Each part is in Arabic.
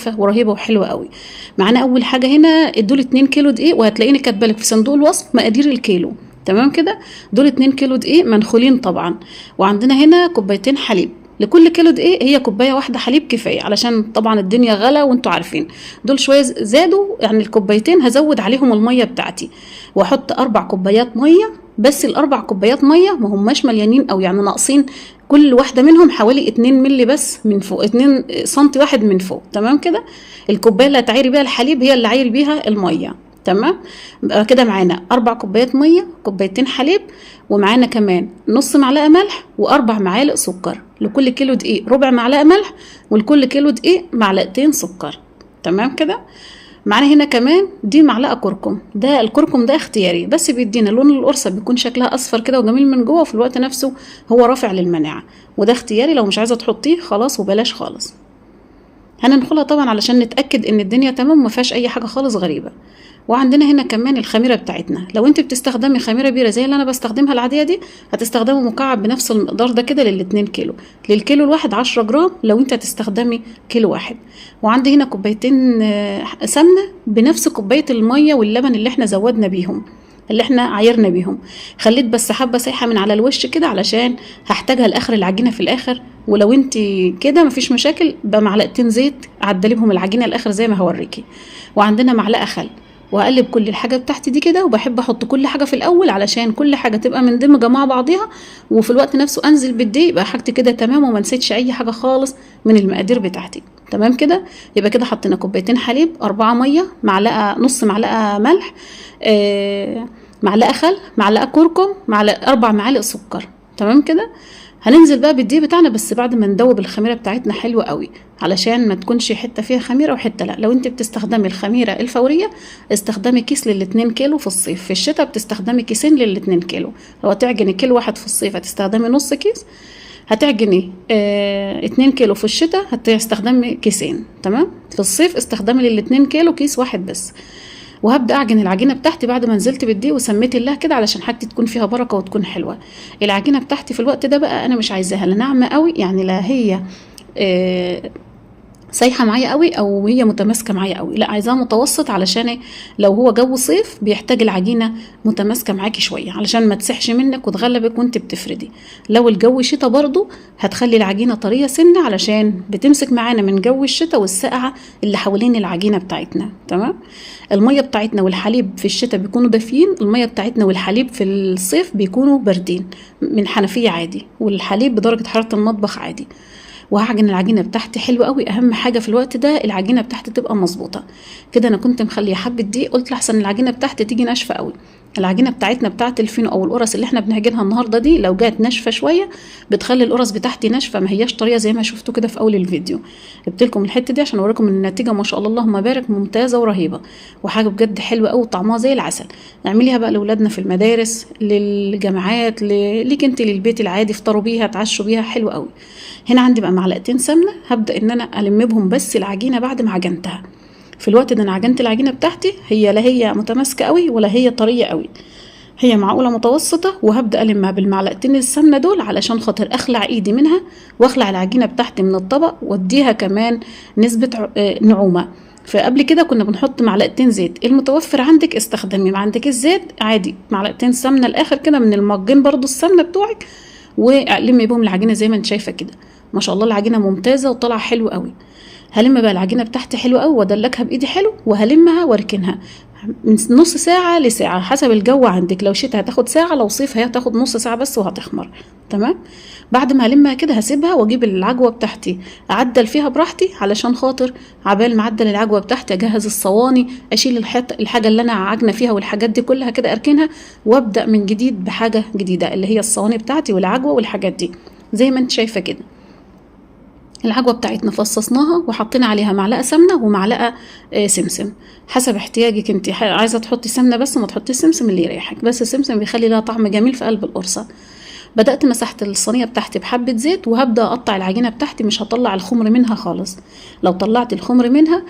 ناشفه ورهيبه وحلوه قوي. معانا اول حاجه هنا دول 2 كيلو دقيق، وهتلاقيني كاتبالك في صندوق الوصف مقادير الكيلو. تمام كده، دول 2 كيلو دقيق منخولين طبعا. وعندنا هنا كوبايتين حليب، لكل كيلو دقيق هي كوبايه واحده حليب كفايه، علشان طبعا الدنيا غلا وانتوا عارفين. دول شويه زادوا يعني الكوبايتين، هزود عليهم الميه بتاعتي واحط 4 كوبايات ميه. بس ال4 كوبايات ميه ما هماش مليانين او يعني ناقصين، كل واحده منهم حوالي 2 مللي بس من فوق، 2 سنتي واحد من فوق. تمام كده، الكوبايه اللي هتعيري بيها الحليب هي اللي عاير بيها الميه. تمام، بقى كده معانا 4 كوبايات ميه، كوبايتين حليب، ومعانا كمان نص معلقه ملح و4 معالق سكر. لكل كيلو دقيق ربع معلقه ملح، ولكل كيلو دقيق معلقتين سكر. تمام كده، معانا هنا كمان دي معلقه كركم. ده الكركم ده اختياري، بس بيدينا لون القرصه، بيكون شكلها اصفر كده وجميل من جوه، وفي الوقت نفسه هو رافع للمناعه. وده اختياري، لو مش عايزه تحطيه خلاص وبلاش خالص. هننخلها طبعا علشان نتاكد ان الدنيا تمام ما فيهاش اي حاجه خالص غريبه. وعندنا هنا كمان الخميره بتاعتنا. لو انت بتستخدمي خميره بيره زي اللي انا بستخدمها العاديه دي، هتستخدمي مكعب بنفس المقدار ده كده لل2 كيلو. للكيلو الواحد 10 جرام لو انت هتستخدمي كيلو واحد. وعندي هنا كوبايتين سمنه بنفس كوبايه الميه واللبن اللي احنا زودنا بيهم، اللي احنا عايرنا بيهم. خليت بس حبه سايحه من على الوش كده علشان هحتاجها لاخر العجينه في الاخر. ولو انت كده مفيش مشاكل، بمعلقتين زيت عدلي بهم العجينه الاخر زي ما هوريكي. وعندنا معلقه خل. وهقلب كل الحاجه بتاعتي دي كده، وبحب احط كل حاجه في الاول علشان كل حاجه تبقى مندمجه مع بعضيها، وفي الوقت نفسه انزل بالدقيق يبقى حاجتي كده تمام، وما نسيتش اي حاجه خالص من المقادير بتاعتي. تمام كده، يبقى كده حطينا كوبايتين حليب، 4 ميه، معلقه نص معلقه ملح، معلقه خل، معلقه كركم، 4 معالق سكر. تمام كده، هننزل بقى بالدقيق بتاعنا بس بعد ما ندوب الخميره بتاعتنا حلوه قوي، علشان ما تكونش حته فيها خميره وحته لا. لو انت بتستخدمي الخميره الفوريه استخدمي كيس لل2 كيلو في الصيف، في الشتاء بتستخدمي كيسين لل2 كيلو. لو هتعجني كيلو واحد في الصيف هتستخدمي نص كيس، هتعجني 2 كيلو في الشتاء هتستخدمي كيسين. تمام، في الصيف استخدمي لل2 كيلو كيس واحد بس. وهبدا اعجن العجينه بتاعتي بعد ما نزلت بالدقيق وسميت الله كده علشان حاجتي تكون فيها بركه وتكون حلوه. العجينه بتاعتي في الوقت ده بقى انا مش عايزاها لا ناعمه قوي، يعني لا هي سايحه معايا قوي او هي متماسكه معايا قوي، لا عايزاها متوسط، علشان لو هو جو صيف بيحتاج العجينه متماسكه معاكي شويه علشان ما تسحش منك وتغلبك وانت بتفردي. لو الجو شتاء برضو هتخلي العجينه طريه سنه علشان بتمسك معانا من جو الشتاء والسقعه اللي حوالين العجينه بتاعتنا. تمام، الميه بتاعتنا والحليب في الشتاء بيكونوا دافيين، الميه بتاعتنا والحليب في الصيف بيكونوا باردين من حنفيه عادي، والحليب بدرجه حراره المطبخ عادي. وهعجن العجينه بتاعتي حلوه قوي. اهم حاجه في الوقت ده العجينه بتاعتي تبقى مظبوطه كده. انا كنت مخليه حبه دقيق، قلت لحسن العجينه بتاعتي تيجي ناشفه قوي. العجينه بتاعتنا بتاعت الفينو او القرص اللي احنا بنعجنها النهارده دي لو جات ناشفه شويه بتخلي القرص بتاعتي ناشفه، ما هياش طريه زي ما شفتوا كده في اول الفيديو. جبت لكم الحته دي عشان اوريكم ان النتيجه ما شاء الله اللهم بارك ممتازه ورهيبه، وحاجه بجد حلوه قوي وطعمها زي العسل. اعمليها بقى لاولادنا في المدارس، للجامعات، ليك انت للبيت العادي، افطروا بيها، تعشوا بيها، حلوه قوي. هنا عندي بقى معلقتين سمنه، هبدا ان انا الم بهم بس العجينه بعد ما عجنتها. في الوقت ده انا عجنت العجينه بتاعتي، هي لا هي متماسكه قوي ولا هي طريه قوي، هي معقوله متوسطه. وهبدا المها بالمعلقتين السمنه دول علشان خاطر اخلع ايدي منها واخلع العجينه بتاعتي من الطبق واديها كمان نسبه نعومه. فقبل كده كنا بنحط معلقتين زيت، المتوفر عندك استخدمي، ما عندك الزيت عادي معلقتين سمنه الاخر كده من المجين برضو السمنه بتوعك، وألمي بهم العجينه زي ما انت شايفه كده. ما شاء الله العجينه ممتازه وطلع حلو قوي. هلم بقى العجينه بتاعتي حلوه قوي وادلكها بايدي حلو، وهلمها واركنها من نص ساعه لساعه حسب الجو عندك. لو شتاء هتاخد ساعه، لو صيف هي هتاخد نص ساعه بس وهتخمر. تمام، بعد ما هلمها كده هسيبها واجيب العجوه بتاعتي اعدل فيها براحتي، علشان خاطر عبال ما اعدل العجوه بتاعتي اجهز الصواني، اشيل الحاجه اللي انا عاجنه فيها والحاجات دي كلها كده اركنها، وابدا من جديد بحاجه جديده اللي هي الصواني بتاعتي والعجوه والحاجات دي زي ما انت شايفه كده. العجوه بتاعتنا فصصناها وحطينا عليها معلقه سمنه ومعلقه سمسم حسب احتياجك. انت عايزه تحطي سمنه بس ما تحطي سمسم اللي يريحك، بس السمسم بيخلي لها طعم جميل في قلب القرصه. بدات مسحت الصينيه بتاعتي بحبه زيت، وهبدا اقطع العجينه بتاعتي، مش هطلع الخمر منها خالص. لو طلعت الخمر منها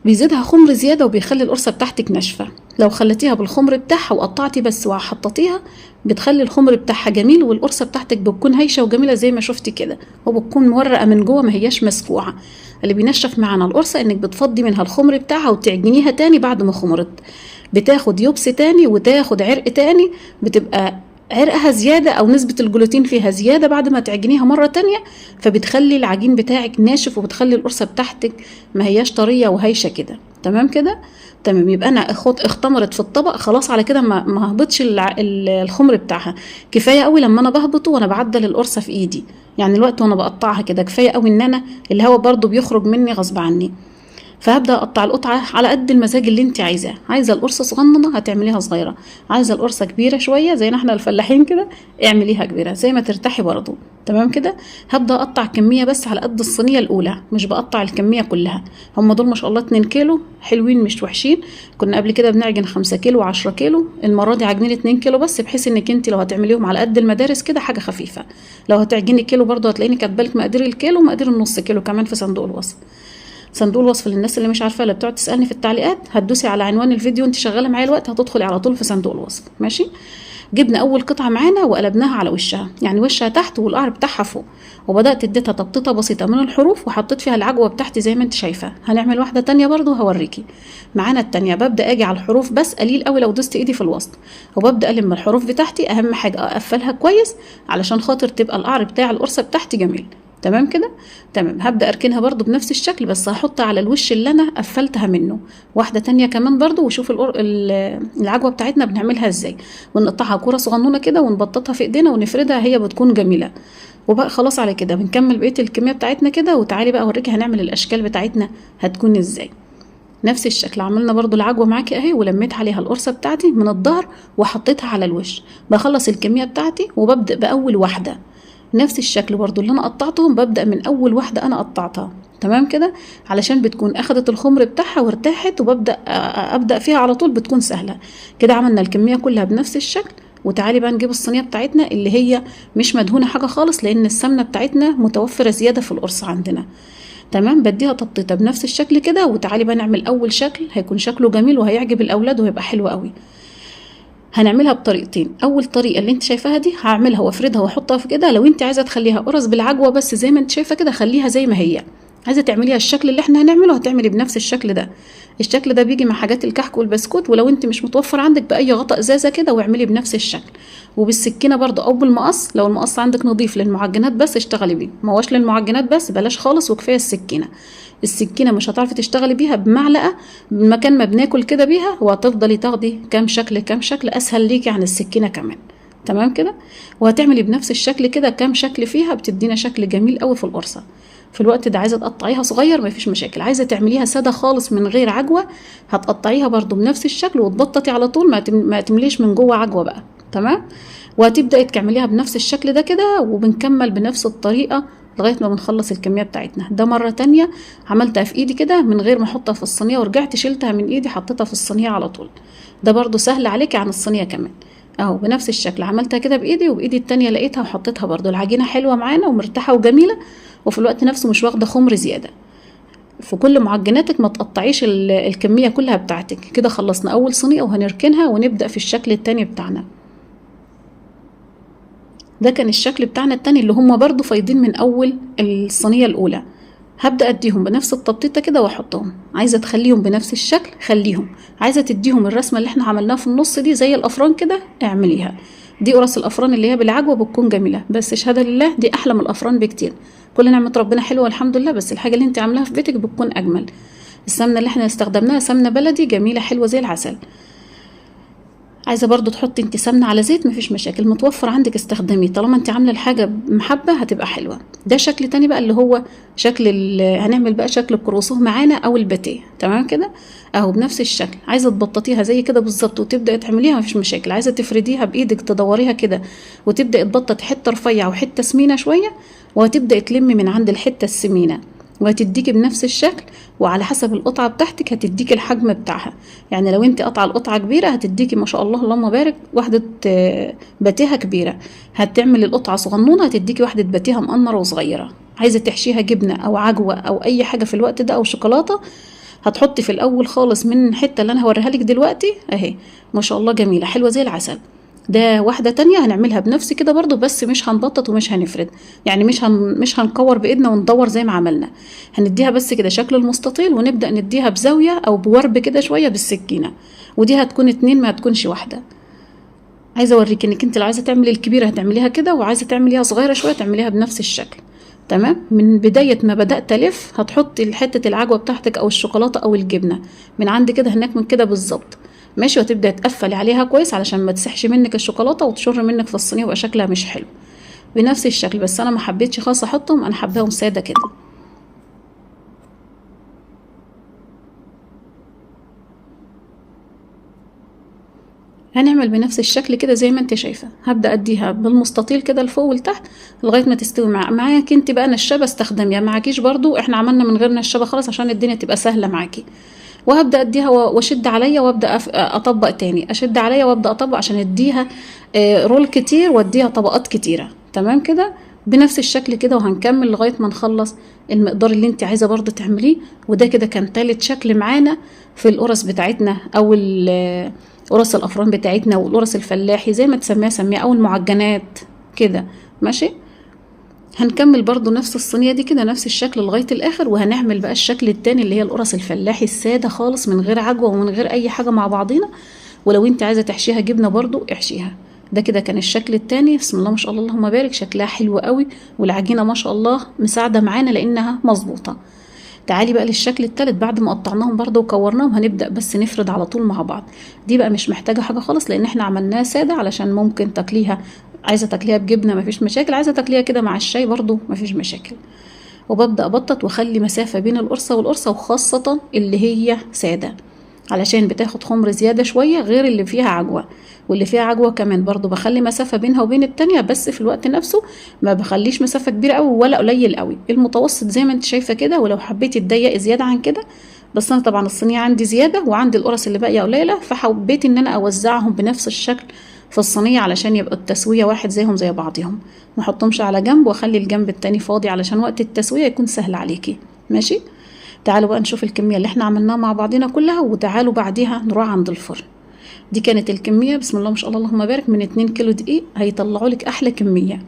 بيزيدها خمر زياده وبيخلي القرصه بتاعتك ناشفه. لو خليتيها بالخمر بتاعها وقطعتي بس وحطيتيها بتخلي الخمر بتاعها جميل، والقرصه بتاعتك بتكون هايشه وجميله زي ما شفتي كده، وبتكون مورقه من جوه ما هياش مسفوعه. اللي بينشف معانا القرصه انك بتفضي منها الخمر بتاعها وتعجنيها تاني بعد ما خمرت، بتاخد يبس تاني وتاخد عرق تاني، بتبقى عرقها زيادة أو نسبة الجلوتين فيها زيادة بعد ما تعجنيها مرة تانية، فبتخلي العجين بتاعك ناشف وبتخلي القرصة بتاعتك ما هياش طرية وهيشة كده. تمام كده؟ تمام. يبقى أنا اختمرت في الطبق خلاص، على كده ما هبطش الخمر بتاعها. كفاية قوي لما أنا بهبطه وأنا بعدل القرصة في إيدي، يعني الوقت وأنا بقطعها كده كفاية قوي إن أنا الهواء برضو بيخرج مني غصب عني. فهبدا اقطع القطعه على قد المزاج اللي انت عايزاه. عايزه القرصه صغننه هتعمليها صغيره، عايزه القرصه كبيره شويه زينا احنا الفلاحين كده اعمليها كبيره زي ما ترتاحي برضو. تمام كده. هبدا اقطع كميه بس على قد الصينيه الاولى، مش بقطع الكميه كلها. هم دول ما شاء الله 2 كيلو حلوين مش وحشين. كنا قبل كده بنعجن 5 كيلو و10 كيلو، المره دي عاجنين 2 كيلو بس، بحيث انك انت لو هتعمليهم على قد المدارس كده حاجه خفيفه. لو هتعجني كيلو برضو هتلاقيني كاتبالك مقادير الكيلو ومقادير النص كيلو كمان في صندوق الوصف. صندوق الوصف للناس اللي مش عارفه، اللي بتقعد تسالني في التعليقات، هتدوسي على عنوان الفيديو وانت شغاله معايا الوقت، هتدخلي على طول في صندوق الوصف. ماشي. جبنا اول قطعه معانا وقلبناها على وشها، يعني وشها تحت والقعر بتاعها فوق، وبدات اديتها تبطيطه بسيطه من الحروف وحطيت فيها العجوه بتاعتي زي ما انت شايفه. هنعمل واحده تانية برضو هوريكي. معانا التانية ببدا اجي على الحروف بس قليل قوي لو دوست ايدي في الوسط، وببدا الم الحروف بتاعتي. اهم حاجه اقفلها كويس علشان خاطر تبقى القعر بتاع القرصه بتاعتي جميل. تمام كده. تمام. هبدا اركنها برضو بنفس الشكل بس هحط على الوش اللي انا قفلتها منه واحده تانية كمان برضو. وشوف العجوه بتاعتنا بنعملها ازاي، ونقطعها كوره صغنونه كده ونبططها في ايدينا ونفردها، هي بتكون جميله. وبقى خلاص على كده بنكمل بقيه الكميه بتاعتنا كده. وتعالي بقى اوريكي هنعمل الاشكال بتاعتنا هتكون ازاي. نفس الشكل عملنا برضو العجوه معاكي اهي، ولميت عليها القرصه بتاعتي من الظهر وحطيتها على الوش. بخلص الكميه بتاعتي وببدا باول واحده نفس الشكل برضو اللي انا قطعتهم، ببدأ من اول واحدة انا قطعتها. تمام كده، علشان بتكون اخدت الخمر بتاعها وارتاحت، وببدأ ابدأ فيها على طول بتكون سهلة كده. عملنا الكمية كلها بنفس الشكل. وتعالي بقى نجيب الصينية بتاعتنا اللي هي مش مدهونة حاجة خالص، لان السمنة بتاعتنا متوفرة زيادة في القرص عندنا. تمام. بديها تبطيطة بنفس الشكل كده. وتعالي بقى نعمل اول شكل هيكون شكله جميل وهيعجب الاولاد وهيبقى حلو قوي. هنعملها بطريقتين. اول طريقه اللي انت شايفاها دي هعملها وافردها واحطها في كده. لو انت عايزه تخليها قرص بالعجوه بس زي ما انت شايفه كده خليها زي ما هي. عايزه تعمليها الشكل اللي احنا هنعمله هتعملي بنفس الشكل ده. الشكل ده بيجي مع حاجات الكحك والبسكوت، ولو انت مش متوفر عندك باي غطاء ازازه كده واعملي بنفس الشكل. وبالسكينه برضو او بالمقص، لو المقص عندك نظيف للمعجنات بس اشتغلي بيه، ما هوش للمعجنات بس بلاش خالص، وكفايه السكينه. السكينه مش هتعرفي تشتغلي بيها بمعلقه مكان ما بناكل كده بيها، وهتفضلي تاخدي كام شكل كام شكل، اسهل ليكي عن السكينه كمان. تمام كده. وهتعملي بنفس الشكل كده كام شكل فيها، بتدينا شكل جميل قوي في القرصه. في الوقت ده عايزه تقطعيها صغير مفيش مشاكل، عايزه تعمليها ساده خالص من غير عجوه هتقطعيها برضو بنفس الشكل وتبططي على طول، ما تمليش من جوه عجوه بقى. تمام. وهتبداي تعمليها بنفس الشكل ده كده، وبنكمل بنفس الطريقه لغايه ما بنخلص الكميه بتاعتنا. ده مره تانية عملتها في ايدي كده من غير ما احطها في الصينيه، ورجعت شلتها من ايدي حطيتها في الصينيه على طول. ده برضو سهل عليكي عن الصينيه كمان. اهو بنفس الشكل عملتها كده بايدي، وبايدي التانية لقيتها وحطيتها برضو. العجينه حلوه معانا ومرتاحه وجميله، وفي الوقت نفسه مش واخده خمر زياده. في كل معجناتك ما تقطعيش الكميه كلها بتاعتك كده. خلصنا اول صينيه وهنركنها ونبدا في الشكل التاني بتاعنا. ده كان الشكل بتاعنا التاني اللي هم برضو فايضين من اول الصينيه الاولى. هبدا اديهم بنفس التبطيطه كده واحطهم. عايزه تخليهم بنفس الشكل خليهم، عايزه تديهم الرسمه اللي احنا عملناها في النص دي زي الافران كده اعمليها. دي قرص الافران اللي هي بالعجوه بتكون جميله، بس شهاده لله دي احلى من الافران بكتير. كل نعمه ربنا حلوه الحمد لله، بس الحاجه اللي انت عاملاها في بيتك بتكون اجمل. السمنه اللي احنا استخدمناها سمنه بلدي جميله حلوه زي العسل. عايزه برضو تحطي انت سمنه على زيت مفيش مشاكل، متوفر عندك استخدميه، طالما انت عامله الحاجه محبه هتبقى حلوه. ده شكل تاني بقى اللي هو شكل هنعمل بقى شكل الكروسوه معانا او الباتيه. تمام كده. اهو بنفس الشكل. عايزه تبططيها زي كده بالظبط وتبداي تعمليها مفيش مشاكل. عايزه تفرديها بايدك تدوريها كده وتبداي تبطط حته رفيعه وحته سمينه شويه، وهتبداي تلمي من عند الحته السمينه، وهتديكي بنفس الشكل. وعلى حسب القطعه بتاعتك هتديكي الحجم بتاعها. يعني لو انت قطعه القطعه كبيره هتديكي ما شاء الله اللهم بارك واحده باتيها كبيره. هتعمل القطعه صغنونه هتديكي واحده باتيها مقنره وصغيره. عايزه تحشيها جبنه او عجوه او اي حاجه في الوقت ده او شوكولاته هتحطي في الاول خالص من الحته اللي انا هوريها لك دلوقتي اهي، ما شاء الله جميله حلوه زي العسل. ده واحده تانية هنعملها بنفس كده برضو، بس مش هنبطط ومش هنفرد، يعني مش هنكور بايدنا وندور زي ما عملنا. هنديها بس كده شكل المستطيل، ونبدا نديها بزاويه او بورب كده شويه بالسكينه، ودي هتكون اتنين ما هتكونش واحده. عايزه اوريك انك انت لو عايزه تعملي الكبيره هتعمليها كده، وعايزه تعمليها صغيره شويه تعمليها بنفس الشكل. تمام. من بدايه ما بدات الف هتحطي حته العجوه بتاعتك او الشوكولاته او الجبنه من عند كده هناك من كده بالظبط، ماشي، وتبدا تقفلي عليها كويس علشان ما تسحش منك الشوكولاته وتشر منك في الصينيه ويبقى شكلها مش حلو. بنفس الشكل، بس انا ما حبيتش خالص احطهم، انا حباهم ساده كده. هنعمل بنفس الشكل كده زي ما انت شايفه. هبدا اديها بالمستطيل كده لفوق ولتحت لغايه ما تستوي معاك انت بقى. نشابه استخدميها، معاكيش برضو احنا عملنا من غير نشابه خلاص عشان الدنيا تبقى سهله معاكي. وهبدا اديها واشد عليا وابدا اطبق تاني، اشد عليا وابدا اطبق عشان اديها رول كتير واديها طبقات كتيره. تمام كده بنفس الشكل كده، وهنكمل لغايه ما نخلص المقدار اللي انت عايزه برضو تعمليه. وده كده كان تالت شكل معانا في القرص بتاعتنا، او قرص الافران بتاعتنا، والقرص الفلاحي زي ما تسميها سميها، او المعجنات كده. ماشي. هنكمل برضو نفس الصينيه دي كده نفس الشكل لغايه الاخر، وهنعمل بقى الشكل التاني اللي هي القرص الفلاحي الساده خالص من غير عجوه ومن غير اي حاجه مع بعضينا. ولو انت عايزه تحشيها جبنه برضو احشيها. ده كده كان الشكل التاني. بسم الله ما شاء الله اللهم بارك، شكلها حلو قوي، والعجينه ما شاء الله مساعده معانا لانها مظبوطه. تعالي بقى للشكل التالت. بعد ما قطعناهم برضو وكورناهم هنبدأ بس نفرد على طول مع بعض. دي بقى مش محتاجة حاجة خالص لان احنا عملناها سادة علشان ممكن تاكليها، عايزة تاكليها بجبنة مفيش مشاكل، عايزة تاكليها كده مع الشاي برضو مفيش مشاكل. وببدأ ابطط واخلي مسافة بين القرصة والقرصة، وخاصة اللي هي سادة علشان بتاخد خمر زيادة شوية غير اللي فيها عجوة. واللي فيها عجوة كمان برضو بخلي مسافة بينها وبين التانية، بس في الوقت نفسه ما بخليش مسافة كبيرة قوي ولا قليل قوي، المتوسط زي ما انت شايفة كده. ولو حبيتي تضيقي زيادة عن كده، بس انا طبعا الصينية عندي زيادة وعندي القرص اللي باقية قليلة، فحبيت ان انا اوزعهم بنفس الشكل في الصينية علشان يبقى التسوية واحد زيهم زي بعضهم. ما احطهمش على جنب واخلي الجنب التاني فاضي علشان وقت التسوية يكون سهل عليكي. ماشي. تعالوا بقى نشوف الكمية اللي احنا عملناها مع بعضنا كلها، وتعالوا بعديها نروح عند الفرن. دي كانت الكمية بسم الله ما شاء الله اللهم بارك من 2 كيلو دقيق، هيطلعوا لك احلى كمية.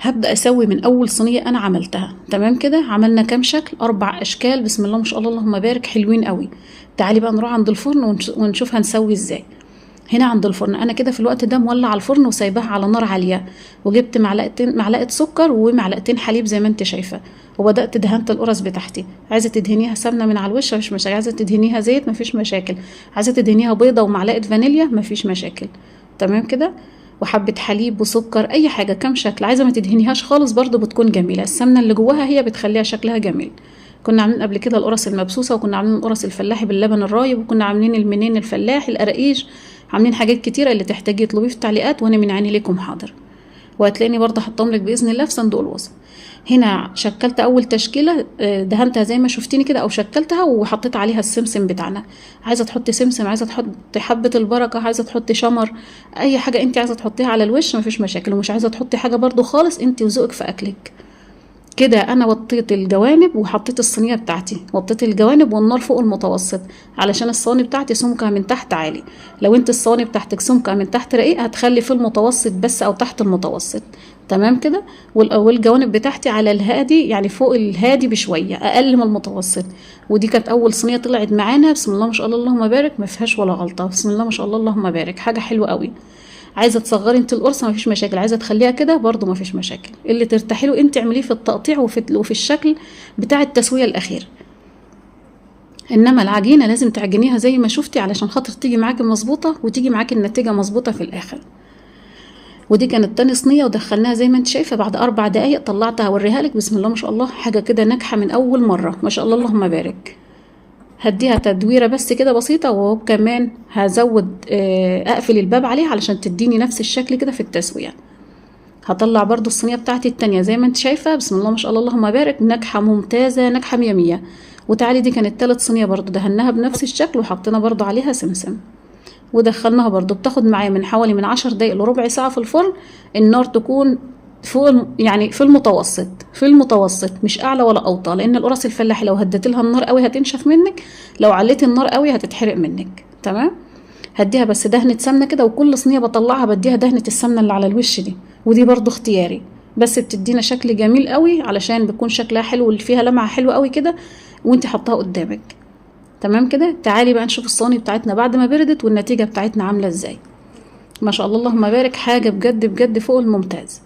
هبدأ اسوي من اول صينية انا عملتها. تمام كده عملنا كام شكل؟ 4 اشكال بسم الله ما شاء الله اللهم بارك حلوين قوي. تعالي بقى نروح عند الفرن ونشوف هنسوي ازاي. هنا عند الفرن انا كده في الوقت ده مولع الفرن وسايباها على نار عاليه، وجبت معلقه سكر ومعلقتين حليب زي ما انت شايفه، وبدات دهنت القرص بتاعتي. عايزه تدهنيها سمنه من على الوش مفيش مشاكل، عايزه تدهنيها زيت مفيش مشاكل، عايزه تدهنيها بيضه ومعلقه فانيليا مفيش مشاكل. تمام كده. وحبه حليب وسكر اي حاجه كام شكل. عايزه ما تدهنيهاش خالص برضو بتكون جميله، السمنه اللي جواها هي بتخليها شكلها جميل. كنا عاملين قبل كده القرص المبسوسه، وكنا عاملين القرص الفلاحي باللبن الرايب، وكنا عاملين المنين الفلاحي القراقيش، عاملين حاجات كتيره. اللي تحتاجي اطلبيه في التعليقات وانا من عيني ليكم حاضر، وهتلاقيني برضه حطهم لك باذن الله في صندوق الوصف. هنا شكلت اول تشكيله، دهنتها زي ما شفتيني كده او شكلتها، وحطيت عليها السمسم بتاعنا. عايزه تحطي سمسم، عايزه تحطي حبه البركه، عايزه تحطي شمر، اي حاجه انت عايزه تحطيها على الوش مفيش مشاكل. ومش عايزه تحطي حاجه برضه خالص، انت وذوقك في اكلك. كده انا وطيت الجوانب وحطيت الصينيه بتاعتي، وطيت الجوانب والنار فوق المتوسط علشان الصواني بتاعتي سمكها من تحت عالي. لو انت الصواني بتاعتك سمكها من تحت رقيق هتخلي في المتوسط بس او تحت المتوسط. تمام كده. والجوانب بتاعتي على الهادي، يعني فوق الهادي بشويه اقل من المتوسط. ودي كانت اول صينيه طلعت معانا بسم الله ما شاء الله اللهم بارك، ما فيهاش ولا غلطه، بسم الله ما شاء الله اللهم بارك، حاجه حلوه قوي. عايزه تصغري انت القرصه مفيش مشاكل، عايزه تخليها كده برضو مفيش مشاكل، اللي ترتاحي له انت اعمليه في التقطيع وفي الشكل بتاع التسويه الاخير. انما العجينه لازم تعجنيها زي ما شفتي علشان خاطر تيجي معاكي مظبوطه وتيجي معاكي النتيجه مظبوطه في الاخر. ودي كانت تاني صينيه ودخلناها زي ما انت شايفه. بعد 4 دقايق طلعتها اوريها لك بسم الله ما شاء الله، حاجه كده ناجحه من اول مره ما شاء الله اللهم بارك. هديها تدويره بس كده بسيطه، وكمان هزود اقفل الباب عليها علشان تديني نفس الشكل كده في التسويه. هطلع برضو الصينيه بتاعتي التانية زي ما انت شايفه بسم الله ما شاء الله اللهم بارك، ناجحه ممتازه ناجحه 100 100. وتعالي دي كانت تالت صينيه برضو دهناها بنفس الشكل وحطينا برضو عليها سمسم، ودخلناها برضو. بتاخد معايا من حوالي من 10 دقايق لربع ساعه في الفرن. النار تكون فوق يعني في المتوسط، في المتوسط، مش اعلى ولا اوطى، لان القرص الفلاحي لو هديت لها النار قوي هتنشف منك، لو عليت النار قوي هتتحرق منك. تمام. هديها بس دهنة سمنة كده، وكل صينية بطلعها بديها دهنة السمنة اللي على الوش دي، ودي برضو اختياري، بس بتدينا شكل جميل قوي علشان بيكون شكلها حلو واللي فيها لمعة حلوة قوي كده وانت حطها قدامك. تمام كده. تعالي بقى نشوف الصواني بتاعتنا بعد ما بردت والنتيجة بتاعتنا عاملة ازاي. ما شاء الله اللهم بارك، حاجة بجد بجد فوق الممتاز.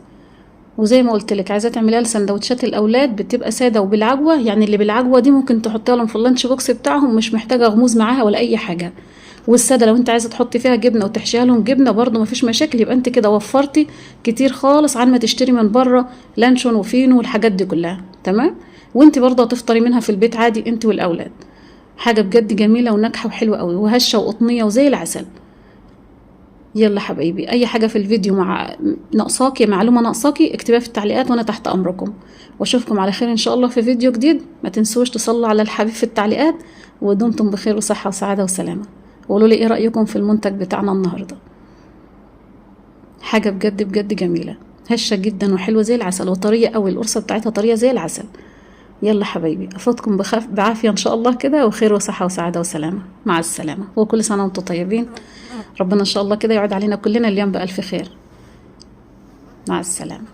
وزي ما قلت لك، عايزه تعمليها لسندوتشات الاولاد بتبقى ساده وبالعجوه، يعني اللي بالعجوه دي ممكن تحطيها لهم في اللانش بوكس بتاعهم، مش محتاجه غموز معاها ولا اي حاجه. والساده لو انت عايزه تحطي فيها جبنه وتحشيها لهم جبنه برضو مفيش مشاكل، يبقى انت كده وفرتي كتير خالص عن ما تشتري من بره لانشون وفينو والحاجات دي كلها. تمام. وانت برضو هتفطري منها في البيت عادي انت والاولاد. حاجه بجد جميله وناجحه وحلوه قوي وهشه وقطنيه وزي العسل. يلا حبايبي، اي حاجه في الفيديو مع ناقصاكي، معلومه ناقصاكي، اكتبيها في التعليقات وانا تحت امركم. واشوفكم على خير ان شاء الله في فيديو جديد. ما تنسوش تصلوا على الحبيب في التعليقات، ودمتم بخير وصحه وسعاده وسلامه. وقولوا لي ايه رايكم في المنتج بتاعنا النهارده. حاجه بجد بجد جميله، هشه جدا وحلوه زي العسل وطريه قوي، القرصه بتاعتها طريه زي العسل. يلا حبايبي، افوتكم بعافيه ان شاء الله كده، وخير وصحه وسعاده وسلامه. مع السلامه، وكل سنه وانتم طيبين. ربنا ان شاء الله كده يعود علينا كلنا اليوم بألف خير. مع السلامه.